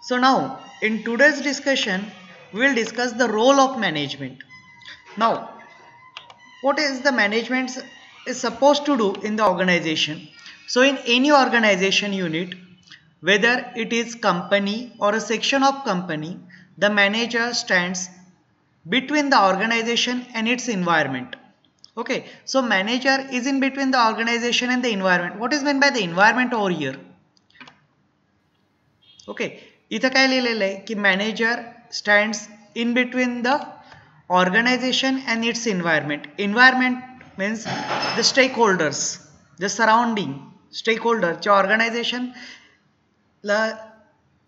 So now in today's discussion we will discuss the role of management. Now what is the management is supposed to do in the organization? So in any organization unit, whether it is company or a section of company, the manager stands between the organization and its environment. Okay, so manager is in between the organization and the environment. What is meant by the environment over here? Okay इथं काय लिहिलेलं आहे की manager stands in between the organisation and its environment means the stakeholders the surrounding stakeholder ऑर्गनायझेशनला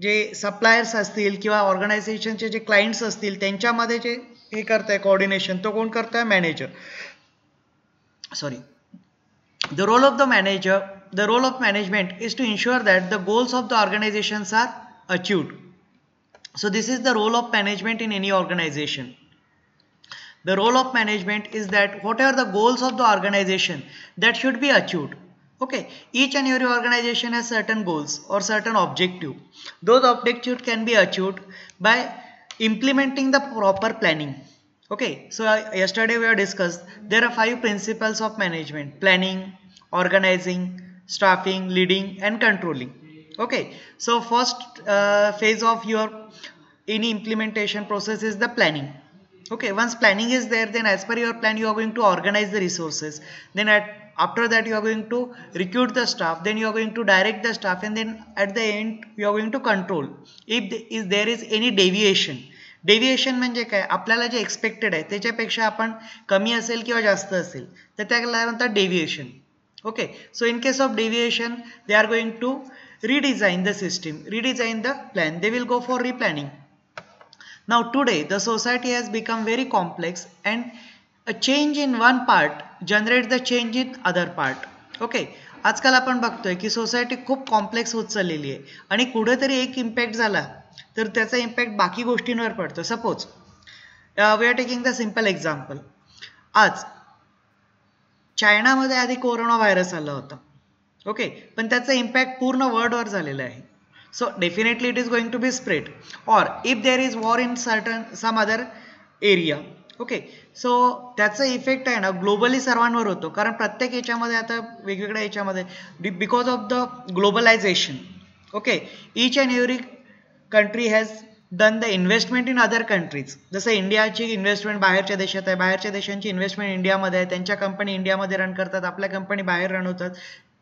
जे suppliers असतील किंवा ऑर्गनायझेशनचे जे clients असतील त्यांच्यामध्ये जे हे करताय कोऑर्डिनेशन तो कोण करताय manager sorry The role of the manager, the role of management is to ensure that the goals of the organizations are achieved. So this is the role of management in any organization. The role of management is that what are the goals of the organization that should be achieved. Okay, each and every organization has certain goals or certain objective. Those objectives can be achieved by implementing the proper planning. Okay, so yesterday we have discussed there are 5 principles of management: planning, organizing, staffing, leading and controlling. Okay, so first phase of your any implementation process is the planning. Okay, once planning is there, then as per your plan you are going to organize the resources, then after that you are going to recruit the staff, then you are going to direct the staff, and then at the end you are going to control if there is any deviation. Deviation म्हणजे काय आपल्याला जे expected आहे त्याच्यापेक्षा आपण कमी असेल किंवा जास्त असेल तर त्याला म्हणतात deviation. Okay, so in case of deviation they are going to redesign the system, redesign the plan, they will go for replanning. Now today the society has become very complex and a change in one part generates the change in other part. Okay, आजकाल आपण बघतोय की society खूप complex होत चाललेली आहे आणि कुठेतरी एक इम्पॅक्ट झाला तर त्याचा इम्पॅक्ट बाकी गोष्टींवर पडतो. Suppose we are taking the simple example, आज चायनामध्ये आधी कोरोना व्हायरस आला होता. ओके, पण त्याचा इम्पॅक्ट पूर्ण वर्ल्डवर झालेला आहे. So definitely it is going to be spread or if there is war in certain some other area. Okay, so त्याचा इफेक्ट आहे ना ग्लोबली सर्वांवर होतो, कारण प्रत्येक याच्यामध्ये आता वेगवेगळ्या याच्यामध्ये because of the globalisation. Okay, each and every country has done the investment in other countries. जसं इंडियाची इन्व्हेस्टमेंट बाहेरच्या देशात आहे, बाहेरच्या देशांची इन्व्हेस्टमेंट इंडियामध्ये आहे, त्यांच्या कंपनी इंडियामध्ये रन करतात, आपल्या कंपनी बाहेर रन होतात.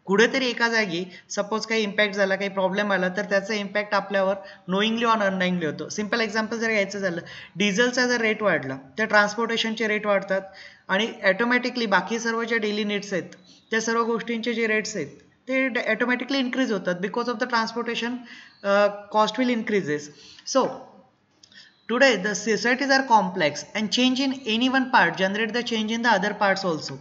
कुठेतरी एका जागी सपोज काही इम्पॅक्ट झाला, काही प्रॉब्लेम आला तर त्याचा इम्पॅक्ट आपल्यावर नोईंगली ऑर अननोईंगली होतो. सिंपल एक्झाम्पल जर घ्यायचं झालं, डिझेलचा जर रेट वाढला तर ट्रान्सपोर्टेशनचे रेट वाढतात आणि ॲटोमॅटिकली बाकी सर्व ज्या डेली नीड्स आहेत त्या सर्व गोष्टींचे जे रेट्स आहेत ते ऑटोमॅटिकली इन्क्रीज होतात because of the transportation cost will increases. So today the societies are complex and change in any one part generate the change in the other parts also.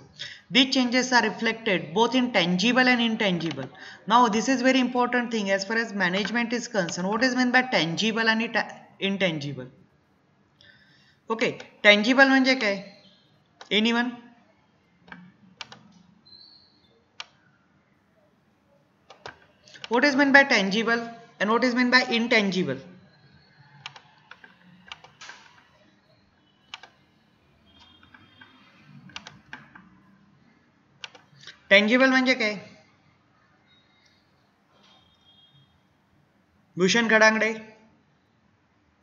These changes are reflected both in tangible and intangible. Now this is very important thing as far as management is concerned. What is meant by tangible and intangible? Okay, tangible म्हणजे काय? Anyone? What is meant by tangible and what is meant by intangible? Tangible म्हणजे काय? Bhushan Khadangade,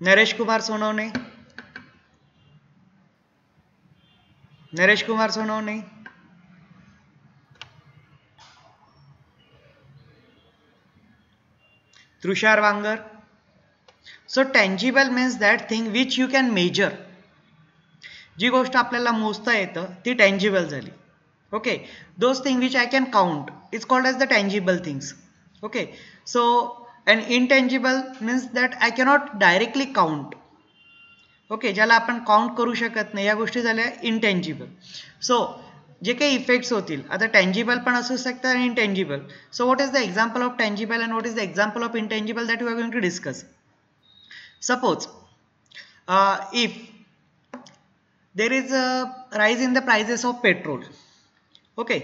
Naresh Kumar Sonawane, Tushar Wangar. So tangible means that thing which you can measure. जी गोष्ट आपल्याला मोजता येतं ती टेंजिबल झाली. Okay, those things which I can count is called as the tangible things. Okay, so an intangible means that I cannot directly count. Okay, ज्याला आपण count करू शकत नाही या गोष्टी झाल्या intangible. So जे काही इफेक्ट्स होतील आता tangible पण असू शकतात आणि intangible. So what is the example of tangible and what is the example of intangible that we are going to discuss? Suppose if there is a rise in the prices of petrol. Okay,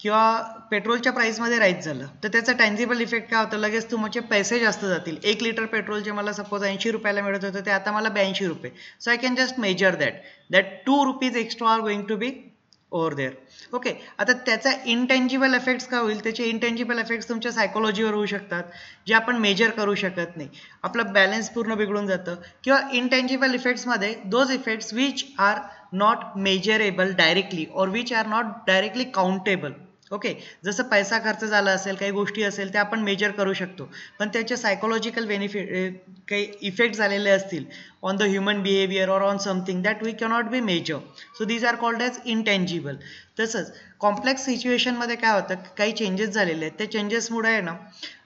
किंवा पेट्रोलच्या प्राईसमध्ये rise झालं तर त्याचा tangible effect काय होतं, लगेच तुमचे पैसे जास्त जातील. 1 लिटर पेट्रोलचे मला सपोज 80 रुपयाला मिळत होतं ते आता मला 82 रुपये. So I can just measure that 2 rupees extra are going to be over there. Okay, आता त्याचा इनटेंजिबल इफेक्ट्स काय होईल, त्याचे इनटेंजिबल इफेक्ट्स तुमच्या सायकोलॉजीवर होऊ शकतात जे आपण मेजर करू शकत नाही. आपलं बॅलन्स पूर्ण बिघडून जातं. किंवा इनटेंजिबल इफेक्ट्समध्ये those effects which are not measurable directly or which are not directly countable. Okay, जसं पैसा खर्च झाला असेल, काही गोष्टी असेल त्या आपण मेजर करू शकतो, पण त्याचे सायकोलॉजिकल बेनिफिट काही इफेक्ट झालेले असतील ऑन द ह्युमन बिहेवियर और on something that we cannot be measure. So these are called as intangible. तसंच कॉम्प्लेक्स सिच्युएशनमध्ये काय होतं, काही चेंजेस झालेले आहेत, त्या चेंजेसमुळे आहे ना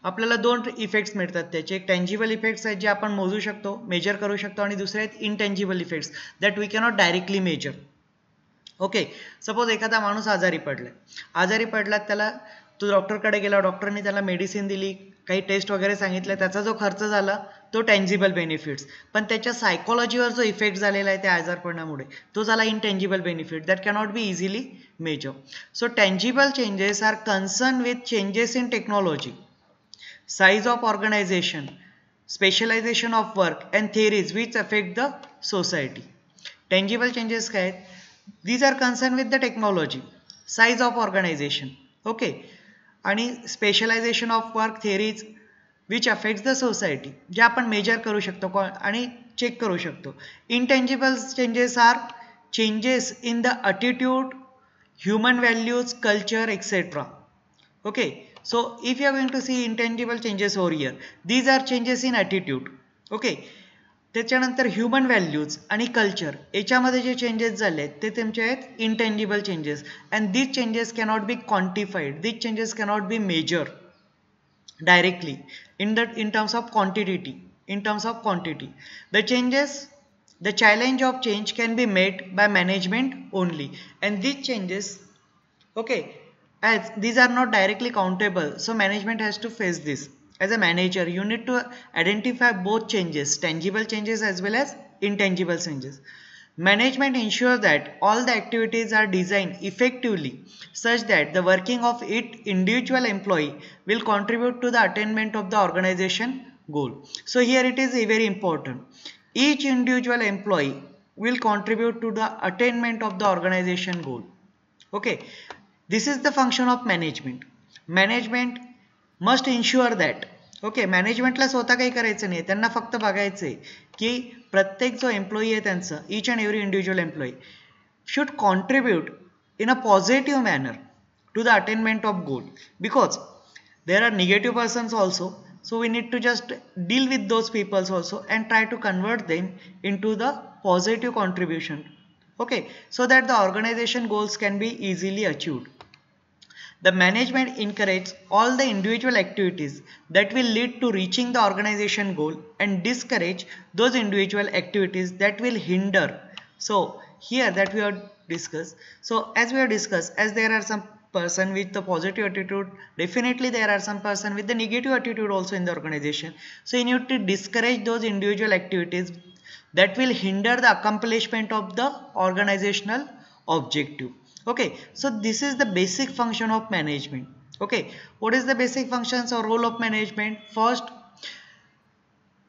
आपल्याला 2 इफेक्ट्स मिळतात. त्याचे एक टँजिबल इफेक्ट्स आहेत जे आपण मोजू शकतो, मेजर करू शकतो, आणि दुसरे आहेत intangible effects that we cannot directly measure. Okay, suppose एखादा माणूस आजारी पडला, त्याला तो डॉक्टरकडे गेला, डॉक्टरने त्याला मेडिसिन दिली, काही टेस्ट वगैरे सांगितले, त्याचा जो खर्च झाला तो टँजिबल बेनिफिट्स, पण त्याच्या सायकोलॉजीवर जो इफेक्ट झालेला आहे त्या आजारपणामुळे तो झाला intangible benefit that cannot be easily measure. So tangible changes are concern with changes in technology, size of organisation, specialisation of work and theories which affect the society. Tangible changes काय आहेत, these are concerned with the technology, size of organization, okay, आणि specialization of work theories which affects the society, जे आपण major करू शकतो आणि check करू शकतो. intangible changes are changes in the attitude, human values, culture, etc. okay, so if you are going to see intangible changes over here, these are changes in attitude. okay, त्याच्यानंतर human values आणि culture याच्यामध्ये जे changes झाले आहेत ते तुमचे आहेत intangible changes, and these changes cannot be quantified, these changes cannot be measure directly in terms of quantity. The challenge of change can be made by management only, and these changes, okay, as these are not directly countable, so management has to face this. As a manager, you need to identify both changes, tangible changes as well as intangible changes. Management ensures that all the activities are designed effectively such that the working of each individual employee will contribute to the attainment of the organization goal. So here it is very important. Each individual employee will contribute to the attainment of the organization goal. Okay, this is the function of management. Management must ensure that, okay, मॅनेजमेंटला स्वतः काही करायचं नाही, त्यांना फक्त बघायचं आहे की प्रत्येक जो एम्प्लॉई आहे त्यांचं, each and every individual employee should contribute in a positive manner to the attainment of goal, because there are negative persons also, so we need to just deal with those peoples also and try to convert them in to the positive contribution. Okay, so that the organisation goals can be easily achieved. The management encourages all the individual activities that will lead to reaching the organization goal and discourage those individual activities that will hinder. So here that we have discussed. So as we have discussed, as there are some person with the positive attitude, definitely there are some person with the negative attitude also in the organization. So you need to discourage those individual activities that will hinder the accomplishment of the organizational objective. Okay, so this is the basic function of management. Okay, what is the basic functions or role of management? First,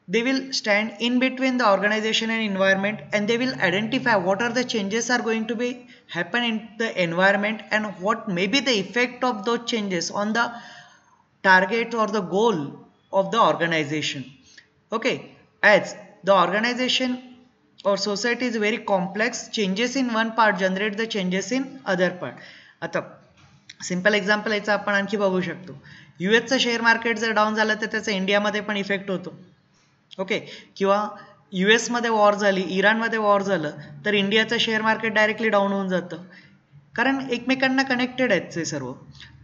they will stand in between the organization and environment, and they will identify what are the changes are going to be happen in the environment and what may be the effect of those changes on the target or the goal of the organization. Okay, as the organization or society is very complex, changes in one part generate the changes in other part. आता simple example याचा आपण आणखी बघू शकतो. यूएसचं share market जर down झालं तर त्याचा इंडियामध्ये पण इफेक्ट होतो. ओके, किंवा यूएसमध्ये वॉर झाली, इराणमध्ये वॉर झालं तर इंडियाचं शेअर मार्केट डायरेक्टली डाऊन होऊन जातं, कारण एकमेकांना कनेक्टेड आहेत ते सर्व.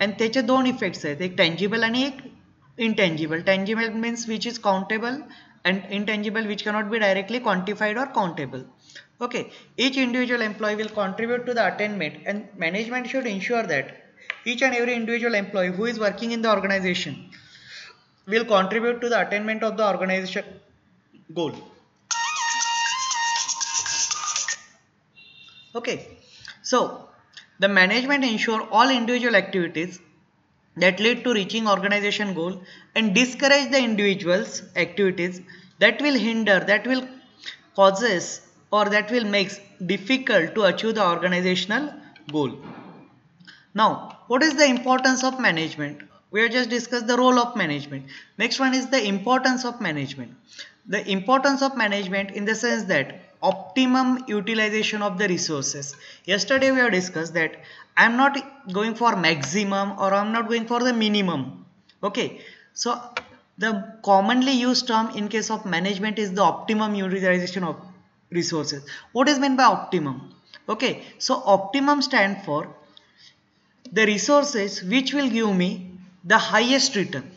आणि त्याचे 2 इफेक्ट्स आहेत, एक टँजिबल आणि एक intangible. Tangible means which is countable and intangible which cannot be directly quantified or countable. Okay, each individual employee will contribute to the attainment, and management should ensure that each and every individual employee who is working in the organization will contribute to the attainment of the organization goal. Okay, so The management ensure all individual activities that lead to reaching organization goal and discourage the individuals activities that will hinder, that will causes, or that will makes difficult to achieve the organizational goal. Now, what is the importance of management? We have just discussed the role of management. Next one is the importance of management. The importance of management in the sense that optimum utilization of the resources. Yesterday we have discussed that I am not going for maximum or I am not going for the minimum. Okay, so the commonly used term in case of management is the optimum utilization of resources. What is meant by optimum? Okay, so optimum stand for the resources which will give me the highest return.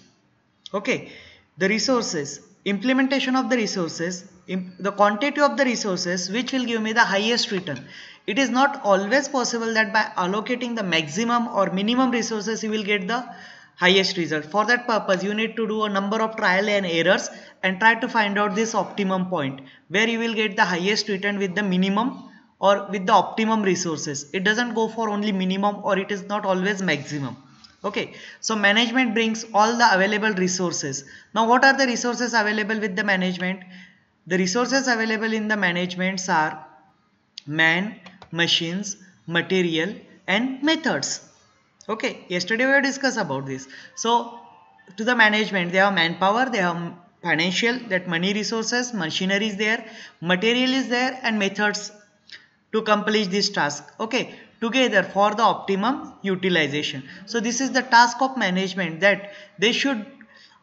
Okay, the resources, implementation of the resources, the quantity of the resources which will give me the highest return. It is not always possible that by allocating the maximum or minimum resources you will get the highest result. For that purpose you need to do a number of trial and errors and try to find out this optimum point where you will get the highest return with the minimum or with the optimum resources. It doesn't go for only minimum, or it is not always maximum. Okay, so management brings all the available resources. Now what are the resources available with the management? The resources available in the managements are man, machines, material and methods. Okay, yesterday we have discussed about this. So to the management, they have manpower, they have financial, that money resources, machinery is there, material is there and methods to accomplish this task. Okay, together for the optimum utilization. So this is the task of management, that they should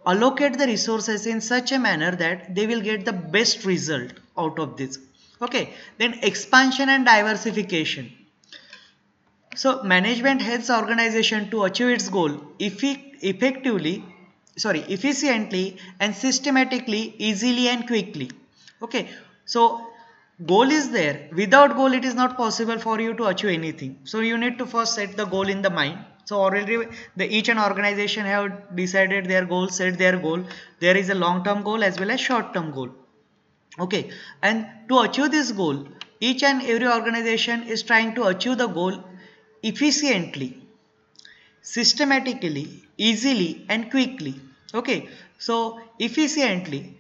allocate the resources in such a manner that they will get the best result out of this. Okay, then expansion and diversification. So management helps organization to achieve its goal efficiently and systematically, easily and quickly. Okay, so goal is there. Without goal it is not possible for you to achieve anything. So you need to first set the goal in the mind. So already each and organization have decided their goal, set their goal. There is a long term goal as well as short term goal. Okay, and to achieve this goal, each and every organization is trying to achieve the goal efficiently, systematically, easily and quickly. Okay, so efficiently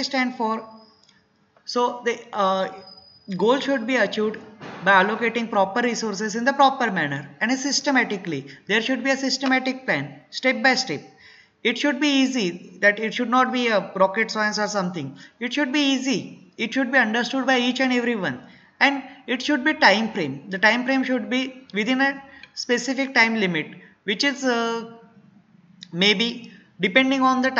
stand for, so the goal should be achieved by allocating proper resources in the proper manner and systematically. There should be a systematic plan, step by step. It should be easy, that it should not be a rocket science or something. It should be easy. It should be understood by each and everyone. And it should be time frame. The time frame should be within a specific time limit, which is maybe depending on the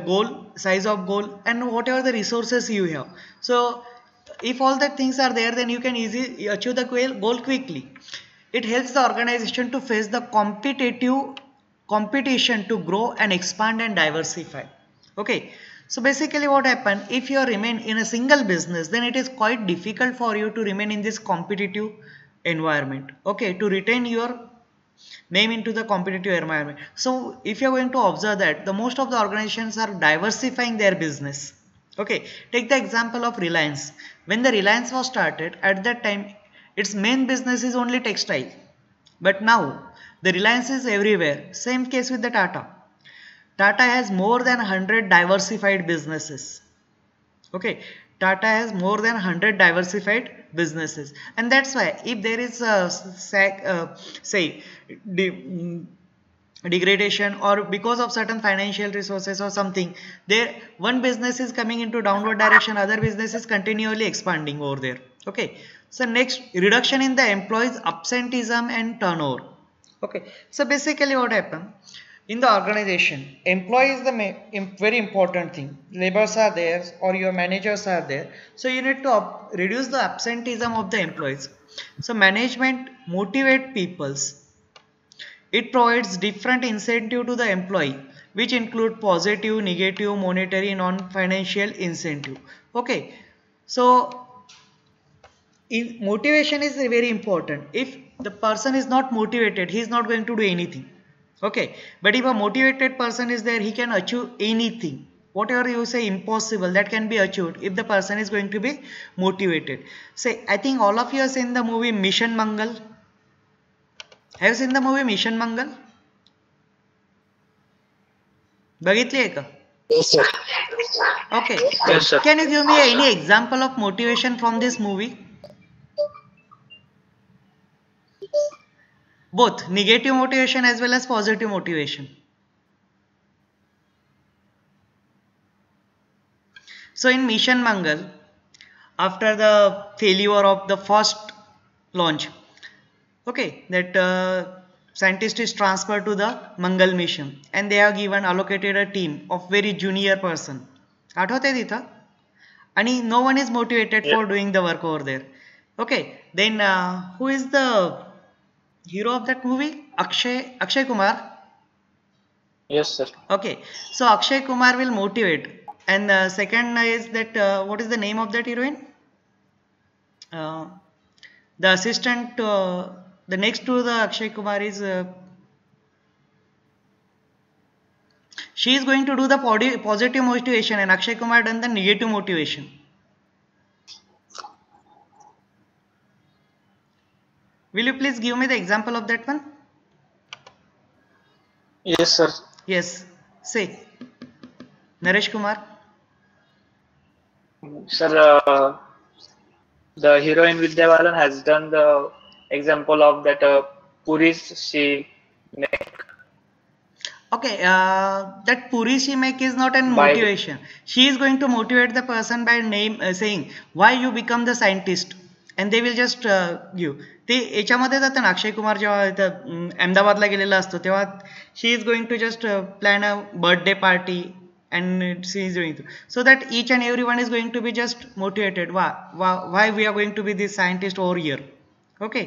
goal, size of goal and whatever the resources you have. So if all the things are there, then you can easily achieve the goal quickly. It helps the organization to face the competition to grow and expand and diversify. Okay, so basically what happens, if you remain in a single business, then it is quite difficult for you to remain in this competitive environment. Okay, to retain your name into the competitive environment. So if you are going to observe that the most of the organizations are diversifying their business. Okay, take the example of Reliance. When the Reliance was started, at that time its main business is only textile, but now the Reliance is everywhere. Same case with the Tata. Tata has more than 100 diversified businesses. Okay, Tata has more than 100 diversified businesses, and that's why if there is a degradation or because of certain financial resources or something, there one business is coming into downward direction, other business is continually expanding over there. Okay, so next, reduction in the employees absenteeism and turnover. Okay, so basically what happened in the organization, employee is the very important thing. Laborers are there or your managers are there, so you need to reduce the absenteeism of the employees. So management motivate peoples. It provides different incentive to the employee, which include positive, negative, monetary, non-financial incentive. Okay, so motivation is very important. If the person is not motivated, he is not going to do anything. Okay, but if a motivated person is there, he can achieve anything. Whatever you say impossible, that can be achieved if the person is going to be motivated. Say, I think all of you have seen the movie Mission Mangal. Have seen the movie Mission Mangal? बघितली आहे का? Yes, sir. Okay. Yes, sir. Can you give me any example of motivation from this movie? Both negative motivation as well as positive motivation. So in Mission Mangal, after the failure of the first launch, okay, that scientist is transferred to the Mangal mission and they have given allocated a team of very junior person. आठवते तिथं? आणि no one is motivated for doing the work over there. Okay, then who is the hero of that movie? Akshay Kumar. Yes, sir. Okay, so Akshay Kumar will motivate, and second is that what is the name of that heroine? The assistant, the next to the Akshay Kumar is she is going to do the positive motivation and Akshay Kumar done the negative motivation. Will you please give me the example of that one? Yes, sir. Yes, say. Naresh Kumar. Sir, the heroine Vidya Balan has done the example of that puris she make. Okay, that puri she make is not an motivation. She is going to motivate the person by saying why you become the scientist, and they will just give. ते याच्यामध्ये जातं ना, अक्षय कुमार जेव्हा इथं अहमदाबादला गेलेला असतो तेव्हा she is going to just plan a birthday party and she is doing so that each and everyone is going to be just motivated. Why we are going to be this scientist over here? Okay,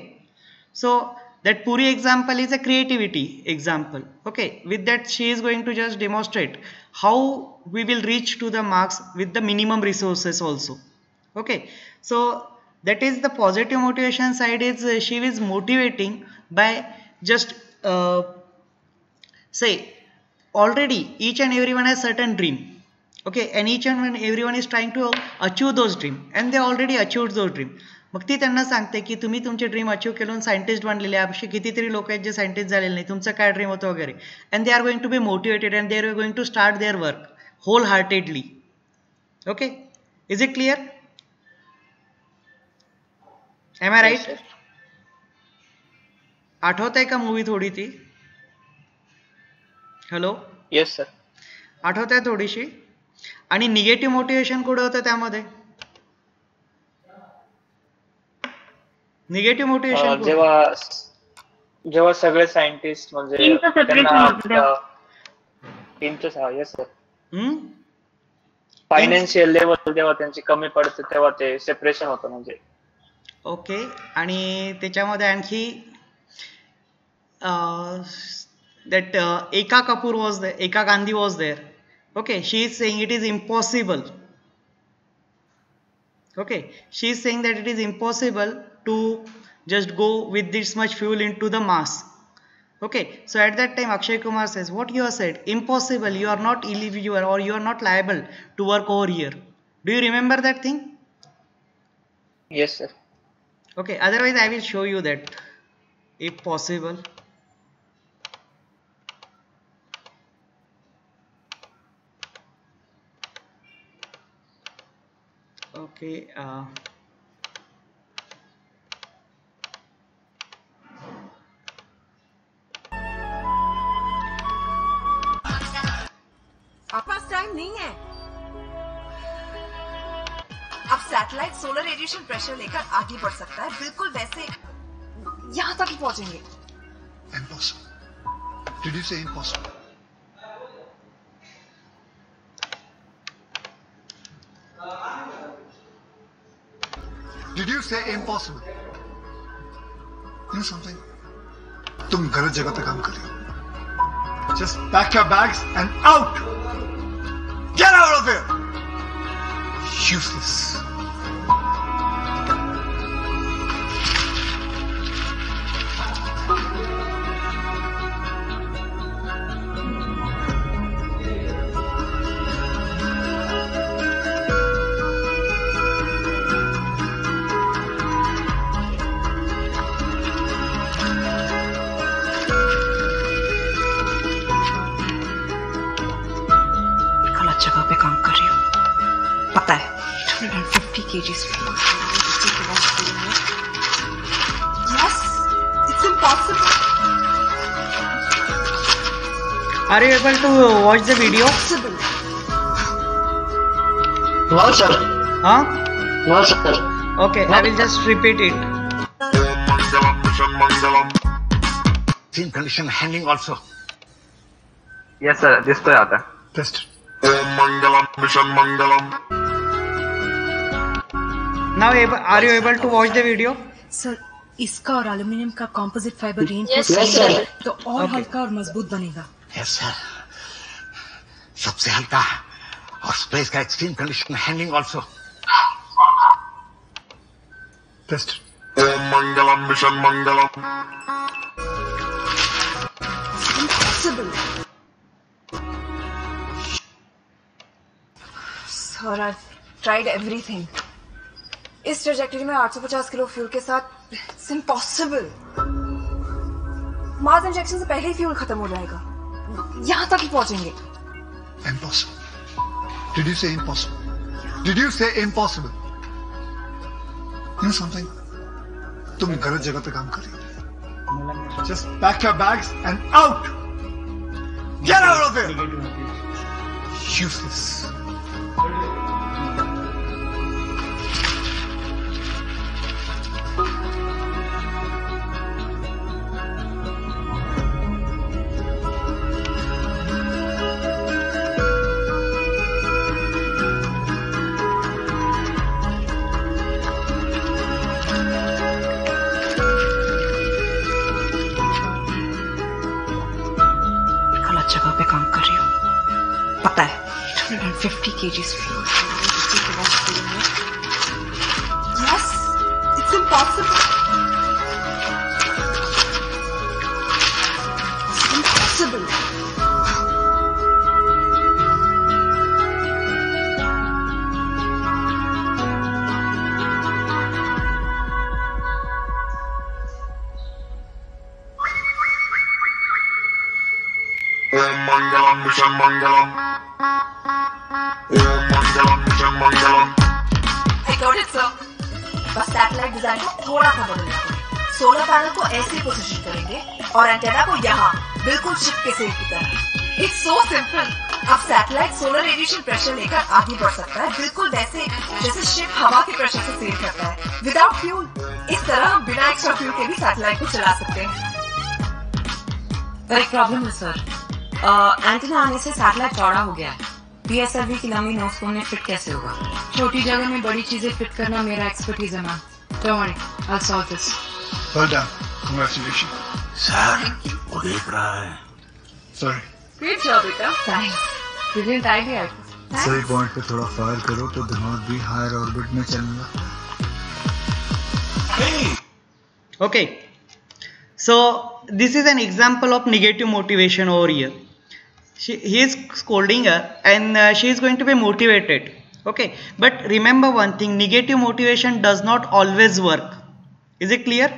so that Puri example is a creativity example. Okay, with that she is going to just demonstrate how we will reach to the marks with the minimum resources also. Okay, so that is the positive motivation side. Is she is motivating by just say already each and everyone has certain dream. Okay, and each and everyone is trying to achieve those dream and they already achieved those dream. मग ती त्यांना सांगते की तुम्ही तुमचे dream achieve केलं scientist बनलेले असे कितीतरी लोक आहेत जे सायंटिस्ट झालेले नाही, तुमचं काय ड्रीम होतं वगैरे, and they are going to be motivated and they are going to start their work wholeheartedly. Okay, is it clear? Am I right? आठवत आहे का मूवी थोडी ती? हॅलो? Yes sir. आठवत आहे थोडीशी? आणि निगेटिव्ह मोटिवेशन कुठं होतं त्यामध्ये? निगेटिव्ह मोटिवेशन जेव्हा सगळे सायंटिस्ट म्हणजे फायनान्शियल लेवल जेव्हा त्यांची कमी पडते तेव्हा ते सेपरेशन होतं म्हणजे. ओके, आणि त्याच्यामध्ये आणखी that Eka Kapoor was there, Eka Gandhi was there. Okay, she is saying it is impossible. Okay, she is saying that it is impossible to just go with this much fuel into the Mars. Okay, so at that time Akshay Kumar says, what you have said, impossible, you are not eligible or you are not liable to work over here. Do you remember that thing? Yes sir. Okay, otherwise I will show you that if possible. Okay, आपके पास time नहीं है. अब satellite solar radiation pressure लेकर आगे बढ़ सकता है, बिल्कुल वैसे यहाँ तक ही पहुंचेंगे. Impossible. Did you say impossible? Did you say impossible? You know something? तुम गलत जगह पे काम कर रहे हो. Just pack your bags and out. Get out of here. Useless. पता है 250 kgs fuel. Yes, it's impossible. Are you able to watch the video? Impossible. No, sir. Huh? No, sir. Okay, I will just repeat it. Same condition hanging also. Yes sir, this तो आता है. Test. Now, are you able to watch the video? Sir इसका और aluminium का composite fibre Yes, sir. तो और Okay. हल्का और मजबूत बनेगा. Yes, sir. सबसे हल्का और स्पेस का extreme condition hanging also. Test. Impossible. Sir, I've tried everything. इस ट्रेजेक्टरी में 850 किलो फ्यूल के साथ it's impossible. मास इंजेक्शन से पहले ही फ्यूल खत्म हो जाएगा. यहाँ तक ही पहुँचेंगे. Impossible. Did you say impossible? Did you say impossible? You know something? तुम गलत जगह पे काम कर रही हो. Just pack your bags and out. Get out of here. Useless. गलत जगह पे काम कर रही हूँ. पता है 250 kgs fuel. Yes, it's impossible. It's impossible. I got it, sir. बस सैटेलाइट डिजाइन को थोड़ा सा बदलना है. सोलर पैनल को ऐसे पोजीशन करेंगे और एंटेना को यहाँ बिल्कुल शिप के सेल की तरह. It's so simple. अब सैटेलाइट सोलर रेडिएशन प्रेशर लेकर आगे बढ़ सकता है बिल्कुल वैसे जैसे शिप हवा के प्रेशर से सेल करता है विदाउट फ्यूल. इस तरह हम बिना एक्स्ट्रा फ्यूल के भी सैटेलाइट को चला सकते हैं. पर एक प्रॉब्लम है सर. एंटीना आने से सैटेलाइट चौड़ा हो गया है. PSLV की लंबी नोज में फिट कैसे होगा? छोटी जगह में बड़ी चीजें फिट करना मेरा एक्सपर्टीज है ma'am. Don't worry, I will solve this. Well done. Congratulations. Sir वो देख रहा है. Sorry. ग्रेट जॉब बेटा. थैंक्स. Brilliant idea. सही पॉइंट पे थोड़ा फायर करो तो दिमाग भी हायर ऑर्बिट में चलेगा. Okay. So this is an example of negative motivation over here. He is scolding her and she is going to be motivated. Okay, but remember one thing, negative motivation does not always work. Is it clear?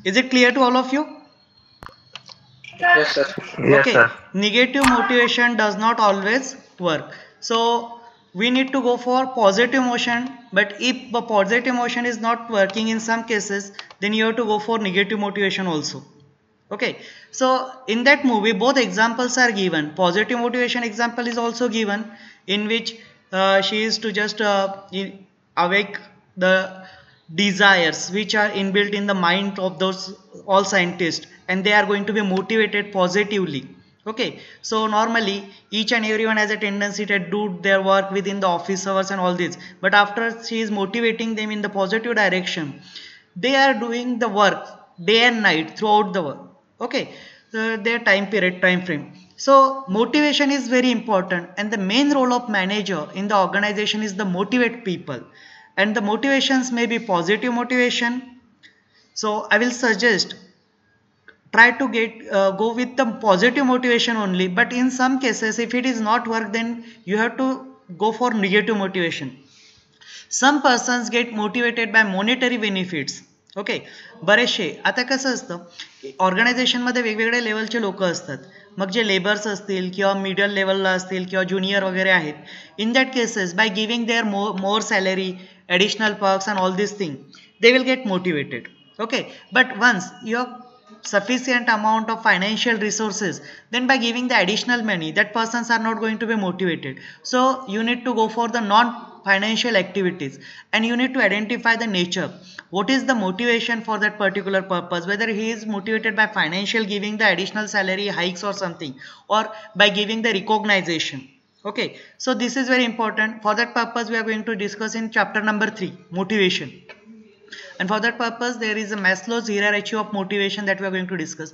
Is it clear to all of you? Yes sir. Yes Okay, sir. negative motivation does not always work. So we need to go for positive motion, but if the positive motion is not working in some cases, then you have to go for negative motivation also. Okay, so in that movie both examples are given. Positive motivation example is also given, in which she is to just awake the desires which are inbuilt in the mind of those all scientists, and they are going to be motivated positively. Okay, so normally each and everyone has a tendency to do their work within the office hours and all this, but after she is motivating them in the positive direction, they are doing the work day and night throughout the work. Okay, their time frame. So motivation is very important, and the main role of manager in the organization is to motivate people, and the motivations may be positive motivation. So I will suggest try to go with the positive motivation only, but in some cases if it is not work, then you have to go for negative motivation. Some persons get motivated by monetary benefits. Okay, बरेचसे आता कसं असतं ऑर्गनायझेशनमध्ये वेगवेगळ्या लेवलचे लोक असतात मग जे labours असतील किंवा मिडल लेवलला असतील किंवा ज्युनियर वगैरे आहेत, in that cases by giving their more salary, additional perks and all these things, they will get motivated. Okay, but once you have sufficient amount of financial resources, then by giving the additional money, that persons are not going to be motivated. So you need to go for the non financial activities, and you need to identify the nature, what is the motivation for that particular purpose, whether he is motivated by financial, giving the additional salary hikes or something, or by giving the recognition. Okay, so this is very important. For that purpose we are going to discuss in chapter number 3, motivation, and for that purpose there is a Maslow's hierarchy of motivation that we are going to discuss.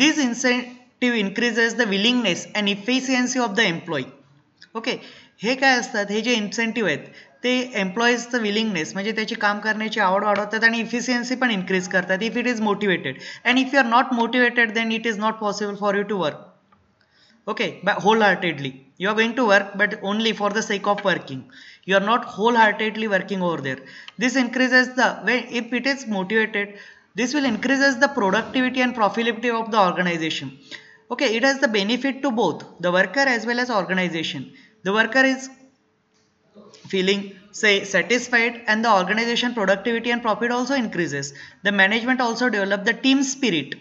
This incentive increases the willingness and efficiency of the employee. Okay, हे काय असतात, हे जे incentive आहेत ते एम्प्लॉईजचं willingness म्हणजे त्याची काम करण्याची आवड वाढवतात आणि इफिशियन्सी पण इन्क्रीज करतात if it is motivated. And if you are not motivated then it is not possible for you to work. Okay, but wholeheartedly you are going to work, but only for the sake of working. You are not wholeheartedly working over there. This increases the, if it is motivated, this will increases the productivity and profitability of the organization. Okay, it has the benefit to both the worker as well as organization. The worker is feeling say satisfied, and the organization productivity and profit also increases. The management also develop the team spirit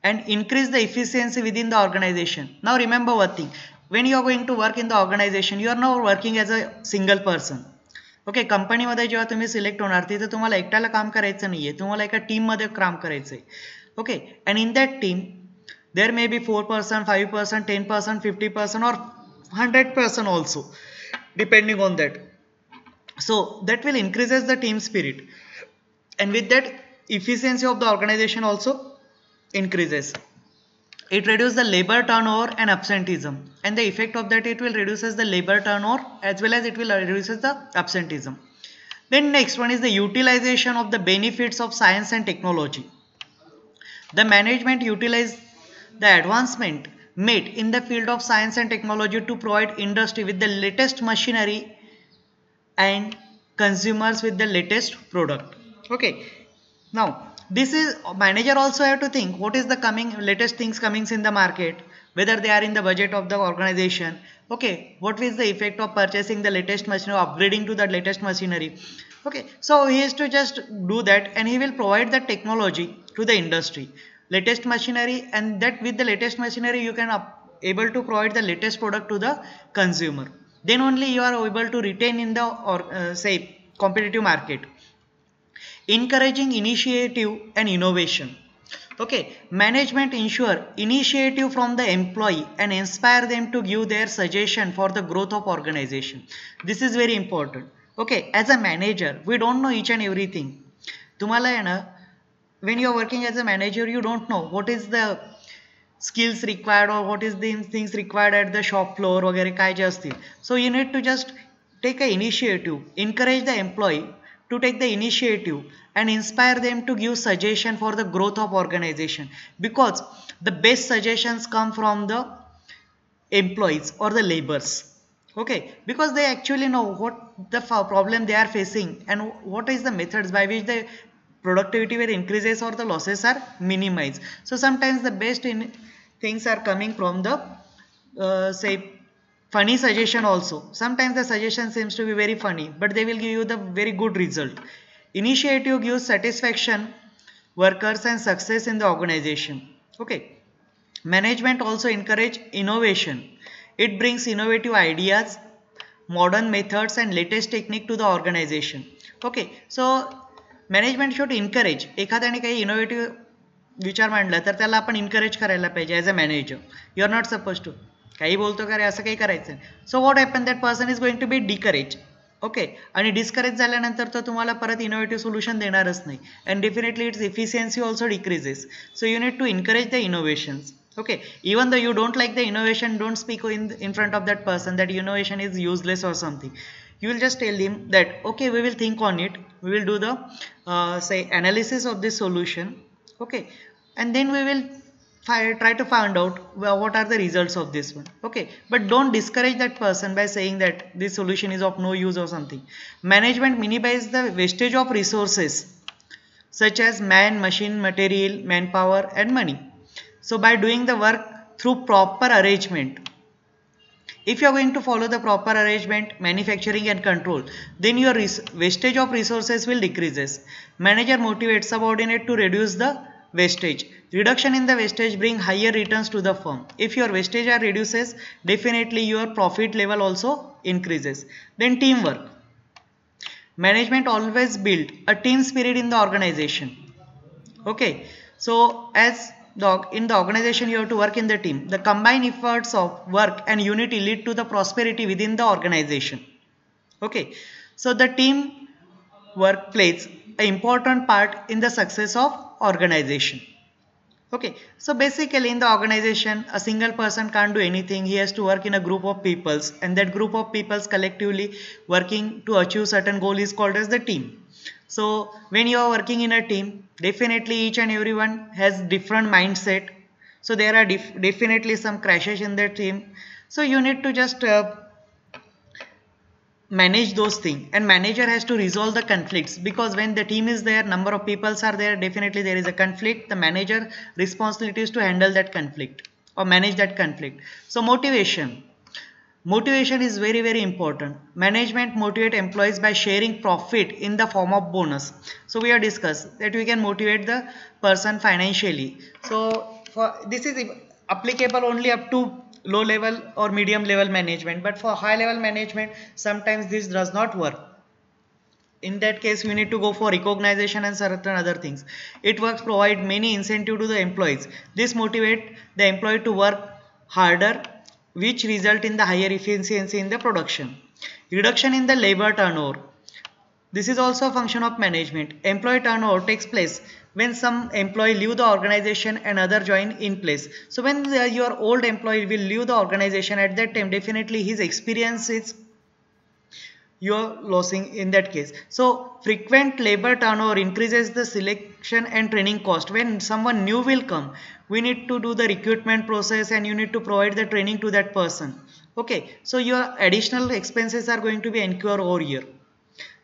and increase the efficiency within the organization. Now remember one thing, when you are going to work in the organization, you are not working as a single person. Okay, company मध्ये जेव्हा तुम्ही select होणार तिथे तुम्हाला एकट्याला काम करायचं नाहीये, तुम्हाला एका टीम मध्ये काम करायचंय. Okay, and in that team there may be 4%, 5%, 10%, 50% or 100% also, depending on that. So that will increases the team spirit, and with that efficiency of the organization also increases. It reduces the labor turnover and absenteeism, and the effect of that, it will reduces the labor turnover as well as it will reduces the absenteeism. Then next one is the utilization of the benefits of science and technology. The management utilize the advancement made in the field of science and technology to provide industry with the latest machinery and consumers with the latest product. Okay, now this is manager also have to think what is the coming latest things coming in the market, whether they are in the budget of the organization. Okay, what is the effect of purchasing the latest machinery, upgrading to the latest machinery. Okay, so he has to just do that, and he will provide the technology to the industry, latest machinery, and that with the latest machinery you can able to provide the latest product to the consumer. Then only you are able to retain in the say competitive market. Encouraging initiative and innovation. Okay, management ensure initiative from the employee and inspire them to give their suggestion for the growth of organization. This is very important. Okay, as a manager we don't know each and everything. तुम्हाला आहे ना, when you are working as a manager you don't know what is the skills required or what is the things required at the shop floor वगैरे काय जे असतील. So you need to just take a initiative, encourage the employee to take the initiative and inspire them to give suggestion for the growth of organization, because the best suggestions come from the employees or the laborers. Okay, because they actually know what the problem they are facing and what is the methods by which the productivity will increases or the losses are minimized. So sometimes the best things are coming from the say funny suggestion also. Sometimes the suggestion seems to be very funny, but they will give you the very good result. Initiative gives satisfaction, workers, and success in the organization. Okay, management also encourage innovation. It brings innovative ideas, modern methods, and latest technique to the organization. Okay, so management should encourage. एखाद्याने काही innovative विचार मांडला तर त्याला आपण encourage करायला पाहिजे as a manager. You are not supposed to काही बोलतो का रे असं काही करायचं. So what happen, that person is going to be discourage. Okay, आणि डिस्करेज झाल्यानंतर तो तुम्हाला परत इनोव्हेटिव्ह सोल्युशन देणारच नाही, and definitely its efficiency also decreases. So you need to encourage the innovations. Okay, even though you don't like the innovation, don't speak in front of that person that innovation is useless or something. You will just tell him that okay, we will think on it, we will do the say analysis of this solution. Okay, and then we will try to find out what are the results of this one. Okay, but don't discourage that person by saying that this solution is of no use or something. Management minimizes the wastage of resources such as man, machine, material, manpower, and money. So by doing the work through proper arrangement. If you are going to follow the proper arrangement, manufacturing and control, then your wastage of resources will decreases. Manager motivates subordinate to reduce the wastage. Reduction in the wastage bring higher returns to the firm. If your wastage are reduces, definitely your profit level also increases. Then teamwork. Management always build a team spirit in the organization. Okay, so as in the organization you have to work in the team. The combined efforts of work and unity lead to the prosperity within the organization. Okay, so the team work plays an important part in the success of organization. Okay, so basically in the organization a single person can't do anything. He has to work in a group of peoples, and that group of peoples collectively working to achieve certain goal is called as the team. So when you are working in a team, definitely each and everyone has different mindset. So there are definitely some crashes in the team. So you need to just manage those things, and manager has to resolve the conflicts, because when the team is there, number of peoples are there, definitely there is a conflict. The manager responsibility is to handle that conflict or manage that conflict. So motivation is very, very important. Management motivate employees by sharing profit in the form of bonus. So we have discussed that we can motivate the person financially. So this is applicable only up to low level or medium level management, but for high level management sometimes this does not work. In that case we need to go for recognition and certain other things. It works provide many incentive to the employees. This motivate the employee to work harder, which result in the higher efficiency in the production. Reduction in the labor turnover. This is also a function of management. Employee turnover takes place when some employee leave the organization and other join in place. So when your old employee will leave the organization, at that time definitely his experience is you're losing in that case. So frequent labor turnover increases the selection and training cost. When someone new will come, we need to do the recruitment process and you need to provide the training to that person. Okay, so your additional expenses are going to be incurred over here.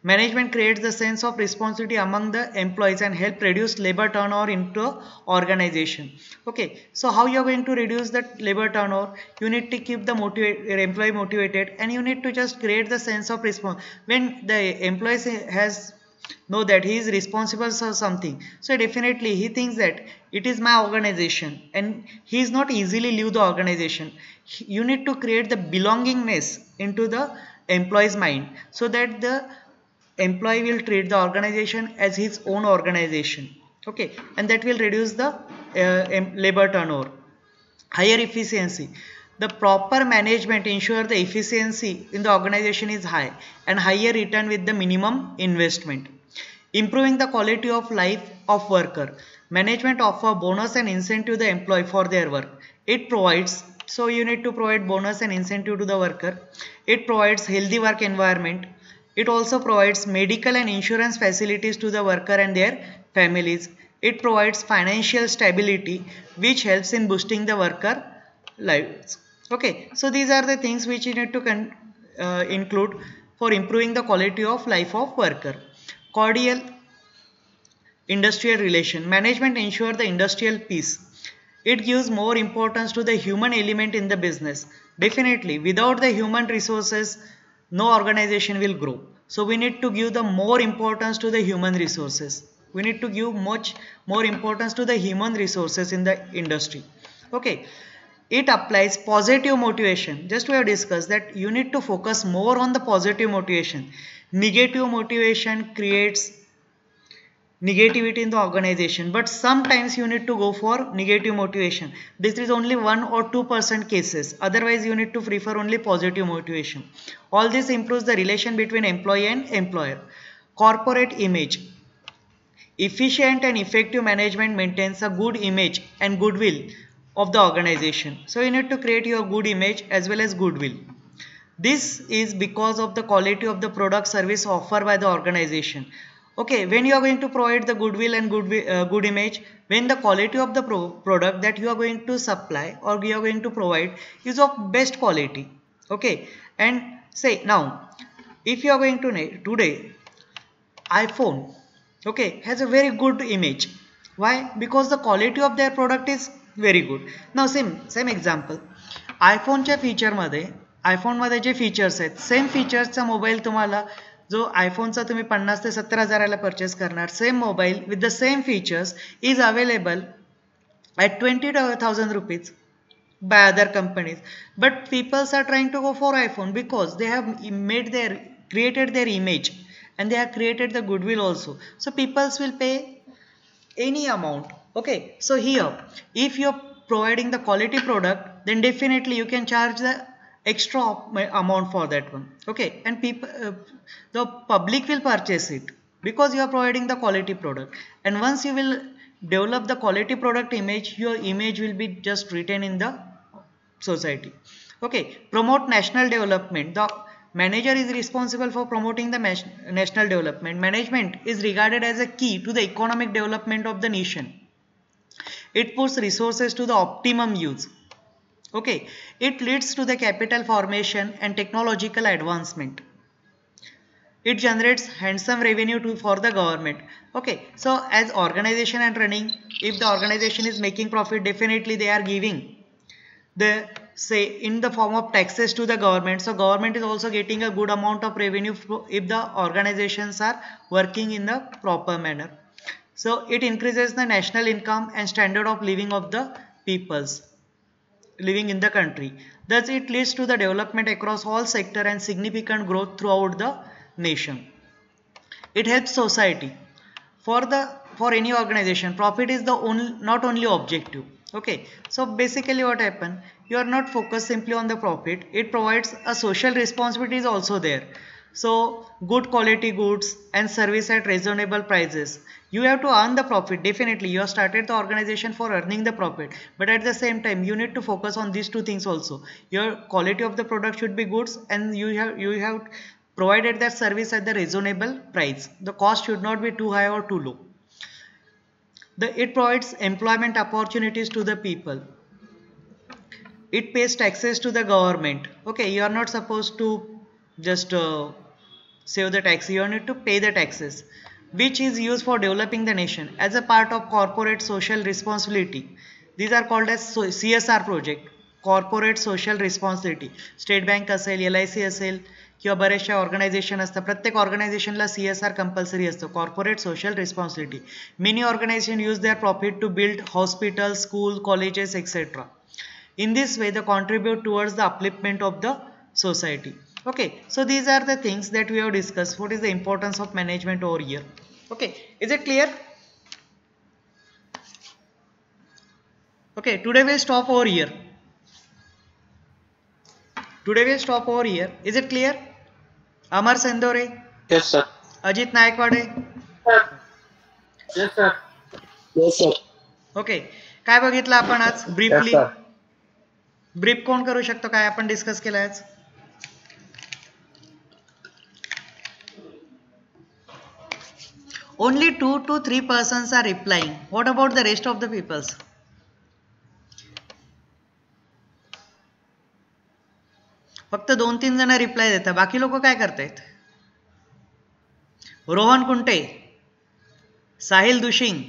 Management creates the sense of responsibility among the employees and help reduce labor turnover into organization. Okay, so how you are going to reduce that labor turnover? You need to keep the employee motivated, and you need to just create the sense of responsibility. When the employee has know that he is responsible for something, so definitely he thinks that it is my organization, and he is not easily leave the organization. You need to create the belongingness into the employee's mind, so that the employee will treat the organization as his own organization. Okay, and that will reduce the labor turnover. Higher efficiency. The proper management ensure the efficiency in the organization is high and higher return with the minimum investment. Improving the quality of life of worker. Management offer bonus and incentive to the employee for their work. It provides, so you need to provide bonus and incentive to the worker. It provides healthy work environment. It also provides medical and insurance facilities to the worker and their families. It provides financial stability, which helps in boosting the worker lives. Okay, so these are the things which you need to include for improving the quality of life of worker. Cordial industrial relation. Management ensure the industrial peace. It gives more importance to the human element in the business. Definitely, without the human resources, no organization will grow. So we need to give the more importance to the human resources. We need to give much more importance to the human resources in the industry. Okay, it applies positive motivation. Just we have discussed that you need to focus more on the positive motivation. Negative motivation creates negativity in the organization, but sometimes you need to go for negative motivation. This is only 1 or 2% cases. Otherwise you need to prefer only positive motivation. All this improves the relation between employee and employer. Corporate image. Efficient and effective management maintains a good image and goodwill of the organization. So you need to create your good image as well as goodwill. This is because of the quality of the product service offered by the organization. Okay, when you are going to provide the goodwill and good image, when the quality of the product that you are going to supply or you are going to provide is of best quality. Okay, and say now, if you are going to today, iPhone, okay, has a very good image. Why? Because the quality of their product is very good. Now same example, आयफोनच्या फीचरमध्ये, आयफोनमध्ये जे features आहेत same फीचर्सचा mobile तुम्हाला जो आयफोनचा तुम्ही 50 ते 70,000ला परचेस करणार, same mobile with the same features is available at 20,000 rupees by other companies, but people are trying to go for iPhone because they have created their image and they have created the goodwill also, so people will pay any amount. Okay, so here if you're providing the quality product, then definitely you can charge the extra amount for that one. Okay, and people the public will purchase it because you are providing the quality product, and once you will develop the quality product image, your image will be just written in the society. Okay, promote national development. The manager is responsible for promoting the national development. Management is regarded as a key to the economic development of the nation. It puts resources to the optimum use. Okay, it leads to the capital formation and technological advancement. It generates handsome revenue for the government. Okay, so as organization and running, if the organization is making profit, definitely they are giving the say in the form of taxes to the government, so government is also getting a good amount of revenue if the organizations are working in the proper manner. So it increases the national income and standard of living of the peoples living in the country. Thus it leads to the development across all sector and significant growth throughout the nation. It helps society. For any organization, profit is the not only objective. Okay, so basically what happen, you are not focused simply on the profit, it provides a social responsibility is also there. So good quality goods and service at reasonable prices. You have to earn the profit. Definitely you have started the organization for earning the profit, but at the same time you need to focus on these two things also. Your quality of the product should be goods, and you have provided that service at the reasonable price. The cost should not be too high or too low. It provides employment opportunities to the people. It pays taxes to the government. Okay, you are not supposed to just save the tax, you need to pay the taxes, which is used for developing the nation as a part of corporate social responsibility. These are called as CSR project, corporate social responsibility. State bank असेल, LIC असेल किंवा बरेचशा organisation असतात, प्रत्येक ऑर्गनायझेशनला CSR compulsory असतं, corporate social responsibility. Many organisation use their profit to build hospital, school, colleges etcetera. In this way they contribute towards the upliftment of the society. Okay, so these are the things that we have discussed. What is the importance of management over here? Okay, is it clear? Okay, today we'll stop over here. Is it clear? Amar Sendore? Yes sir. Ajit Naikwade? Yes sir. Yes sir. Okay, काय बघितलं आपण आज briefly? Yes, brief कोण करू शकतो, काय आपण discuss केलं आज? Only 2 to 3 persons are replying. What about the rest of the peoples? फक्त 2-3 जण रिप्लाय देतात, बाकी लोक काय करतायत? रोहन कुंटे, साहिल दुशिंग,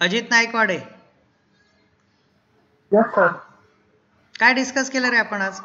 अजित नायकवाडे. Yes sir. काय डिस्कस केलं रे आपण आज?